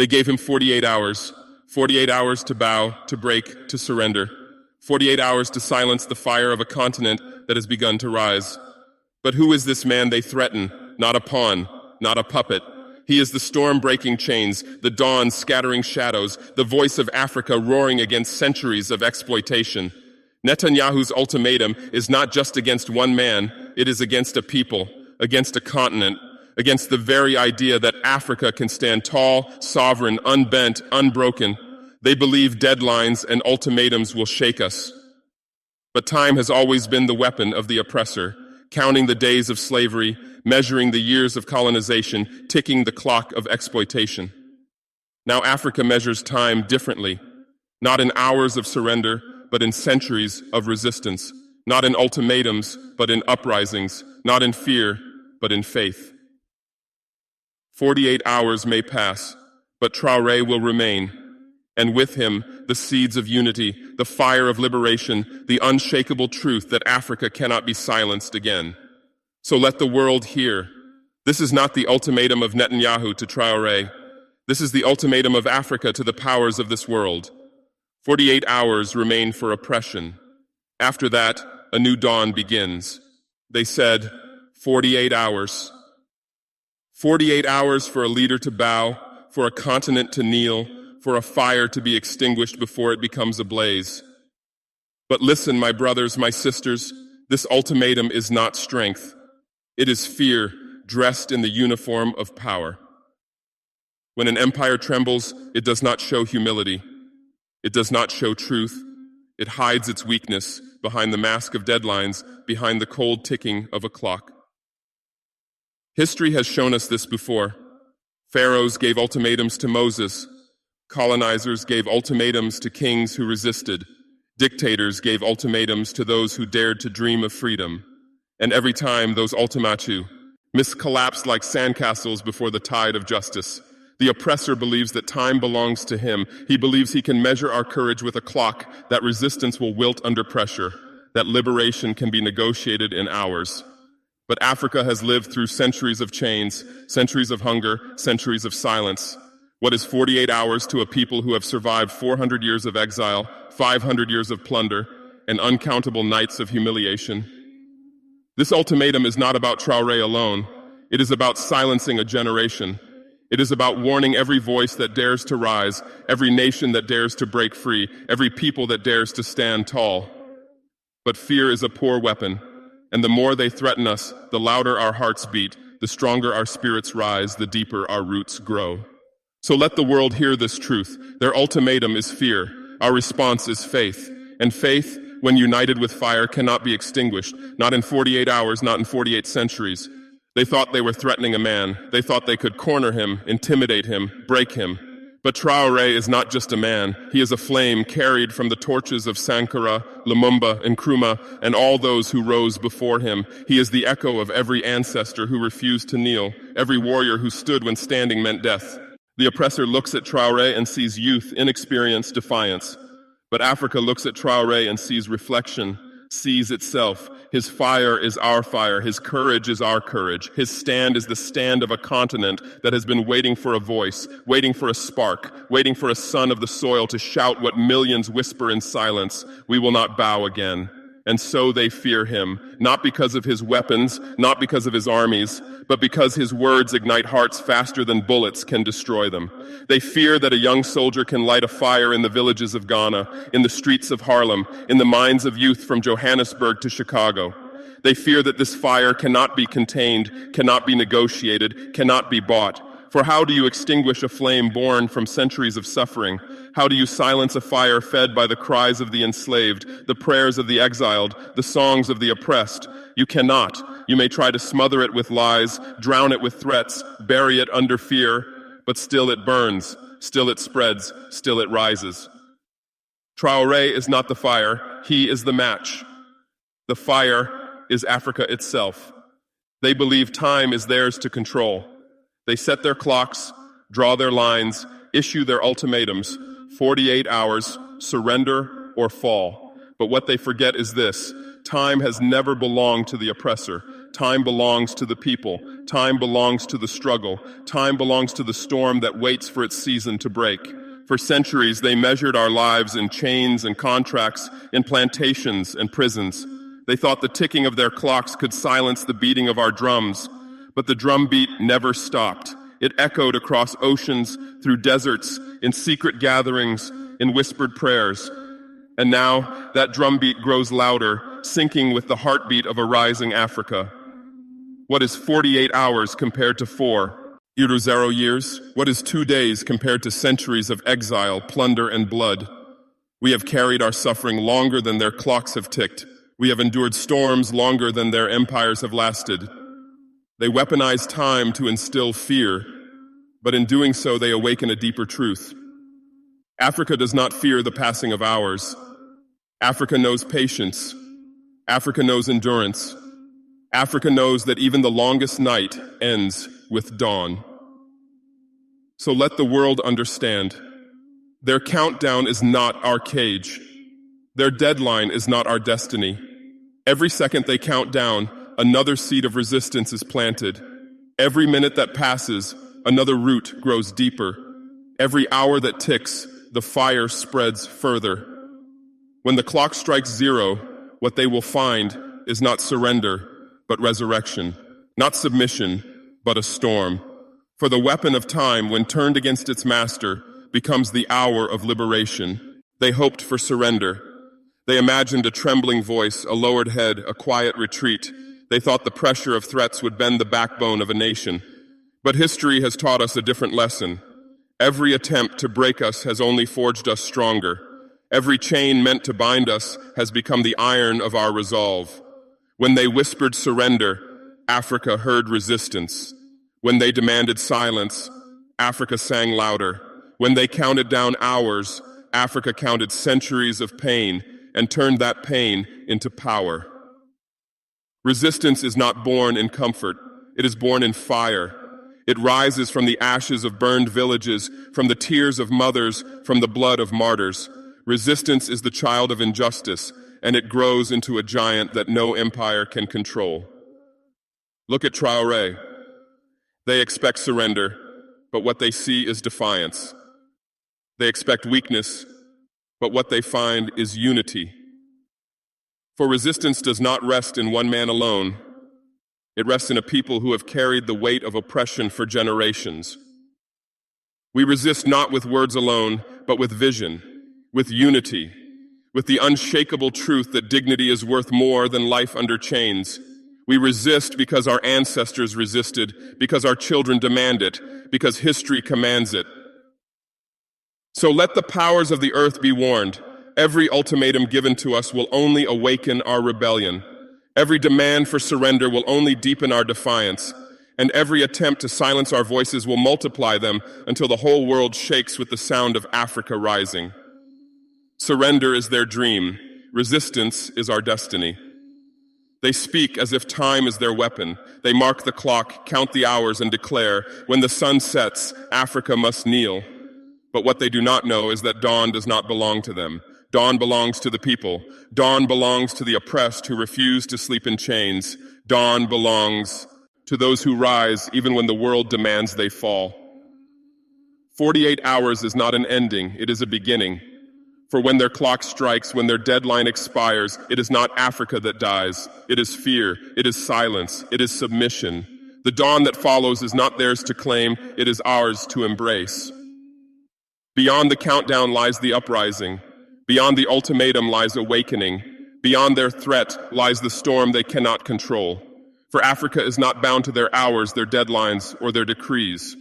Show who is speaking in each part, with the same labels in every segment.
Speaker 1: They gave him 48 hours, 48 hours to bow, to break, to surrender, 48 hours to silence the fire of a continent that has begun to rise. But who is this man they threaten? Not a pawn, not a puppet. He is the storm breaking chains, the dawn scattering shadows, the voice of Africa roaring against centuries of exploitation. Netanyahu's ultimatum is not just against one man, it is against a people, against a continent, against the very idea that Africa can stand tall, sovereign, unbent, unbroken. They believe deadlines and ultimatums will shake us. But time has always been the weapon of the oppressor, counting the days of slavery, measuring the years of colonization, ticking the clock of exploitation. Now Africa measures time differently, not in hours of surrender, but in centuries of resistance, not in ultimatums, but in uprisings, not in fear, but in faith. 48 hours may pass, but Traoré will remain, and with him the seeds of unity, the fire of liberation, the unshakable truth that Africa cannot be silenced again. So let the world hear. This is not the ultimatum of Netanyahu to Traoré. This is the ultimatum of Africa to the powers of this world. 48 hours remain for oppression. After that, a new dawn begins. They said, 48 hours. 48 hours for a leader to bow, for a continent to kneel, for a fire to be extinguished before it becomes ablaze. But listen, my brothers, my sisters, this ultimatum is not strength. It is fear dressed in the uniform of power. When an empire trembles, it does not show humility. It does not show truth. It hides its weakness behind the mask of deadlines, behind the cold ticking of a clock. History has shown us this before. Pharaohs gave ultimatums to Moses. Colonizers gave ultimatums to kings who resisted. Dictators gave ultimatums to those who dared to dream of freedom. And every time those ultimata collapsed like sandcastles before the tide of justice. The oppressor believes that time belongs to him. He believes he can measure our courage with a clock, that resistance will wilt under pressure, that liberation can be negotiated in hours. But Africa has lived through centuries of chains, centuries of hunger, centuries of silence. What is 48 hours to a people who have survived 400 years of exile, 500 years of plunder, and uncountable nights of humiliation? This ultimatum is not about Traoré alone. It is about silencing a generation. It is about warning every voice that dares to rise, every nation that dares to break free, every people that dares to stand tall. But fear is a poor weapon, and the more they threaten us, the louder our hearts beat, the stronger our spirits rise, the deeper our roots grow. So let the world hear this truth. Their ultimatum is fear. Our response is faith. And faith, when united with fire, cannot be extinguished, not in 48 hours, not in 48 centuries. They thought they were threatening a man. They thought they could corner him, intimidate him, break him. But Traoré is not just a man. He is a flame carried from the torches of Sankara, Lumumba, Nkrumah, and all those who rose before him. He is the echo of every ancestor who refused to kneel, every warrior who stood when standing meant death. The oppressor looks at Traoré and sees youth, inexperience, defiance. But Africa looks at Traoré and sees reflection, sees itself. His fire is our fire. His courage is our courage. His stand is the stand of a continent that has been waiting for a voice, waiting for a spark, waiting for a son of the soil to shout what millions whisper in silence. We will not bow again. And so they fear him, not because of his weapons, not because of his armies, but because his words ignite hearts faster than bullets can destroy them. They fear that a young soldier can light a fire in the villages of Ghana, in the streets of Harlem, in the minds of youth from Johannesburg to Chicago. They fear that this fire cannot be contained, cannot be negotiated, cannot be bought. For how do you extinguish a flame born from centuries of suffering? How do you silence a fire fed by the cries of the enslaved, the prayers of the exiled, the songs of the oppressed? You cannot. You may try to smother it with lies, drown it with threats, bury it under fear, but still it burns, still it spreads, still it rises. Traoré is not the fire, he is the match. The fire is Africa itself. They believe time is theirs to control. They set their clocks, draw their lines, issue their ultimatums, 48 hours, surrender or fall. But what they forget is this: time has never belonged to the oppressor. Time belongs to the people. Time belongs to the struggle. Time belongs to the storm that waits for its season to break. For centuries, they measured our lives in chains and contracts, in plantations and prisons. They thought the ticking of their clocks could silence the beating of our drums, but the drumbeat never stopped. It echoed across oceans, through deserts, in secret gatherings, in whispered prayers. And now that drumbeat grows louder, syncing with the heartbeat of a rising Africa. What is 48 hours compared to 4? 0 years? What is 2 days compared to centuries of exile, plunder, and blood? We have carried our suffering longer than their clocks have ticked. We have endured storms longer than their empires have lasted. They weaponize time to instill fear, but in doing so they awaken a deeper truth. Africa does not fear the passing of hours. Africa knows patience. Africa knows endurance. Africa knows that even the longest night ends with dawn. So let the world understand. Their countdown is not our cage. Their deadline is not our destiny. Every second they count down, another seed of resistance is planted. Every minute that passes, another root grows deeper. Every hour that ticks, the fire spreads further. When the clock strikes 0, what they will find is not surrender, but resurrection. Not submission, but a storm. For the weapon of time, when turned against its master, becomes the hour of liberation. They hoped for surrender. They imagined a trembling voice, a lowered head, a quiet retreat. They thought the pressure of threats would bend the backbone of a nation. But history has taught us a different lesson. Every attempt to break us has only forged us stronger. Every chain meant to bind us has become the iron of our resolve. When they whispered surrender, Africa heard resistance. When they demanded silence, Africa sang louder. When they counted down hours, Africa counted centuries of pain and turned that pain into power. Resistance is not born in comfort. It is born in fire. It rises from the ashes of burned villages, from the tears of mothers, from the blood of martyrs. Resistance is the child of injustice, and it grows into a giant that no empire can control. Look at Traoré. They expect surrender, but what they see is defiance. They expect weakness, but what they find is unity. For resistance does not rest in one man alone. It rests in a people who have carried the weight of oppression for generations. We resist not with words alone, but with vision, with unity, with the unshakable truth that dignity is worth more than life under chains. We resist because our ancestors resisted, because our children demand it, because history commands it. So let the powers of the earth be warned. Every ultimatum given to us will only awaken our rebellion. Every demand for surrender will only deepen our defiance. And every attempt to silence our voices will multiply them until the whole world shakes with the sound of Africa rising. Surrender is their dream. Resistance is our destiny. They speak as if time is their weapon. They mark the clock, count the hours, and declare, when the sun sets, Africa must kneel. But what they do not know is that dawn does not belong to them. Dawn belongs to the people. Dawn belongs to the oppressed who refuse to sleep in chains. Dawn belongs to those who rise even when the world demands they fall. 48 hours is not an ending, it is a beginning. For when their clock strikes, when their deadline expires, it is not Africa that dies. It is fear, it is silence, it is submission. The dawn that follows is not theirs to claim, it is ours to embrace. Beyond the countdown lies the uprising. Beyond the ultimatum lies awakening. Beyond their threat lies the storm they cannot control. For Africa is not bound to their hours, their deadlines, or their decrees.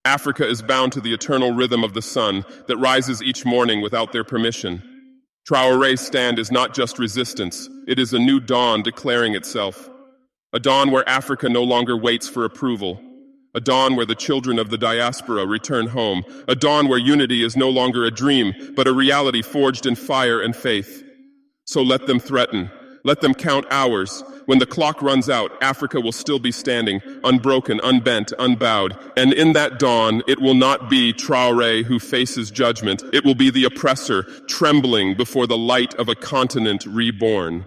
Speaker 1: Africa is bound to the eternal rhythm of the sun that rises each morning without their permission. Traoré's stand is not just resistance, it is a new dawn declaring itself. A dawn where Africa no longer waits for approval. A dawn where the children of the diaspora return home. A dawn where unity is no longer a dream, but a reality forged in fire and faith. So let them threaten. Let them count hours. When the clock runs out, Africa will still be standing, unbroken, unbent, unbowed. And in that dawn, it will not be Traoré who faces judgment. It will be the oppressor, trembling before the light of a continent reborn.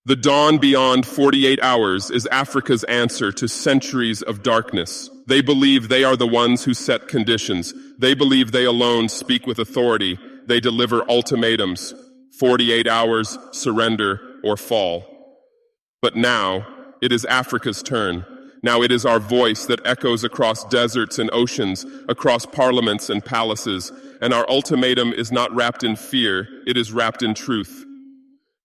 Speaker 1: The dawn beyond 48 hours is Africa's answer to centuries of darkness. They believe they are the ones who set conditions. They believe they alone speak with authority. They deliver ultimatums. 48 hours, surrender, or fall. But now, it is Africa's turn. Now it is our voice that echoes across deserts and oceans, across parliaments and palaces, and our ultimatum is not wrapped in fear, it is wrapped in truth.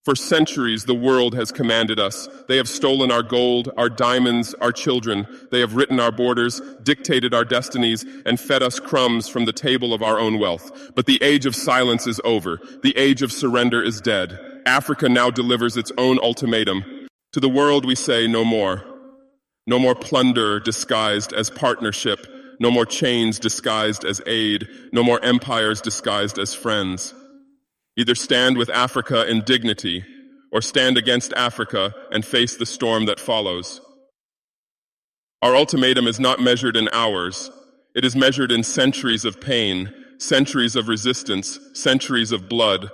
Speaker 1: For centuries, the world has commanded us. They have stolen our gold, our diamonds, our children. They have written our borders, dictated our destinies, and fed us crumbs from the table of our own wealth. But the age of silence is over. The age of surrender is dead. Africa now delivers its own ultimatum. To the world we say no more. No more plunder disguised as partnership. No more chains disguised as aid. No more empires disguised as friends. Either stand with Africa in dignity, or stand against Africa and face the storm that follows. Our ultimatum is not measured in hours. It is measured in centuries of pain, centuries of resistance, centuries of blood,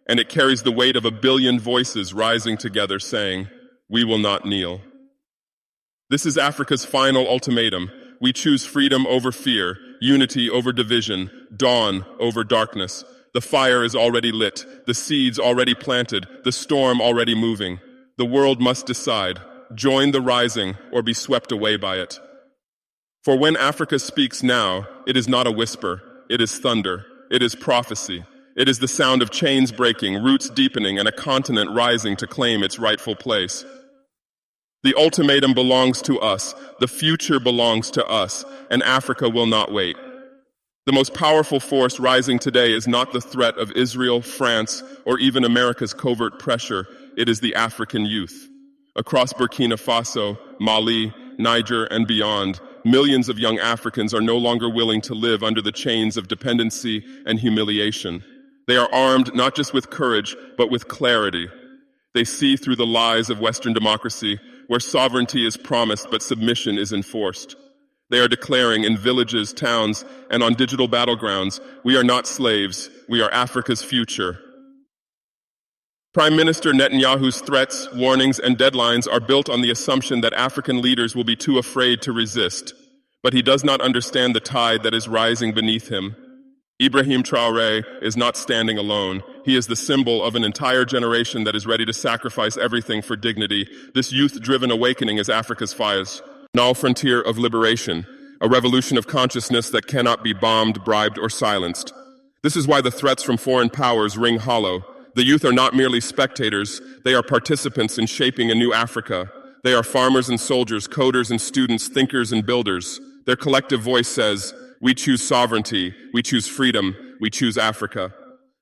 Speaker 1: and it carries the weight of 1 billion voices rising together saying, "We will not kneel." This is Africa's final ultimatum. We choose freedom over fear, unity over division, dawn over darkness. The fire is already lit, the seeds already planted, the storm already moving. The world must decide, join the rising or be swept away by it. For when Africa speaks now, it is not a whisper, it is thunder, it is prophecy. It is the sound of chains breaking, roots deepening, and a continent rising to claim its rightful place. The ultimatum belongs to us, the future belongs to us, and Africa will not wait. The most powerful force rising today is not the threat of Israel, France, or even America's covert pressure. It is the African youth. Across Burkina Faso, Mali, Niger, and beyond, millions of young Africans are no longer willing to live under the chains of dependency and humiliation. They are armed not just with courage, but with clarity. They see through the lies of Western democracy, where sovereignty is promised but submission is enforced. They are declaring in villages, towns, and on digital battlegrounds, we are not slaves, we are Africa's future. Prime Minister Netanyahu's threats, warnings, and deadlines are built on the assumption that African leaders will be too afraid to resist. But he does not understand the tide that is rising beneath him. Ibrahim Traoré is not standing alone. He is the symbol of an entire generation that is ready to sacrifice everything for dignity. This youth-driven awakening is Africa's final frontier of liberation, a revolution of consciousness that cannot be bombed, bribed, or silenced. This is why the threats from foreign powers ring hollow. The youth are not merely spectators, they are participants in shaping a new Africa. They are farmers and soldiers, coders and students, thinkers and builders. Their collective voice says, we choose sovereignty, we choose freedom, we choose Africa.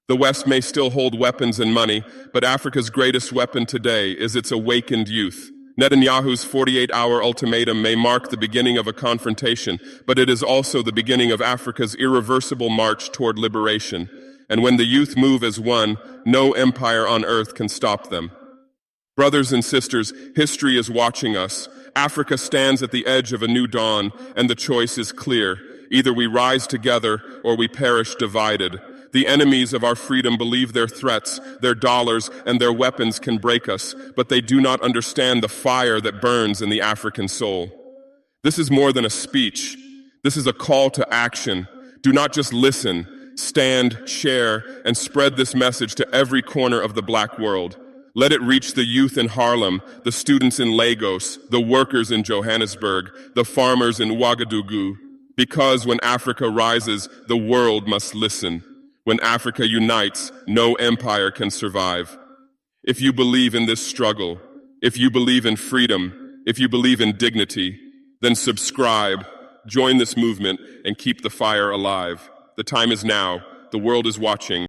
Speaker 1: The West may still hold weapons and money, but Africa's greatest weapon today is its awakened youth. Netanyahu's 48-hour ultimatum may mark the beginning of a confrontation, but it is also the beginning of Africa's irreversible march toward liberation. And when the youth move as one, no empire on earth can stop them. Brothers and sisters, history is watching us. Africa stands at the edge of a new dawn, and the choice is clear. Either we rise together or we perish divided. The enemies of our freedom believe their threats, their dollars, and their weapons can break us, but they do not understand the fire that burns in the African soul. This is more than a speech. This is a call to action. Do not just listen. Stand, share, and spread this message to every corner of the black world. Let it reach the youth in Harlem, the students in Lagos, the workers in Johannesburg, the farmers in Ouagadougou. Because when Africa rises, the world must listen. When Africa unites, no empire can survive. If you believe in this struggle, if you believe in freedom, if you believe in dignity, then subscribe, join this movement, and keep the fire alive. The time is now. The world is watching.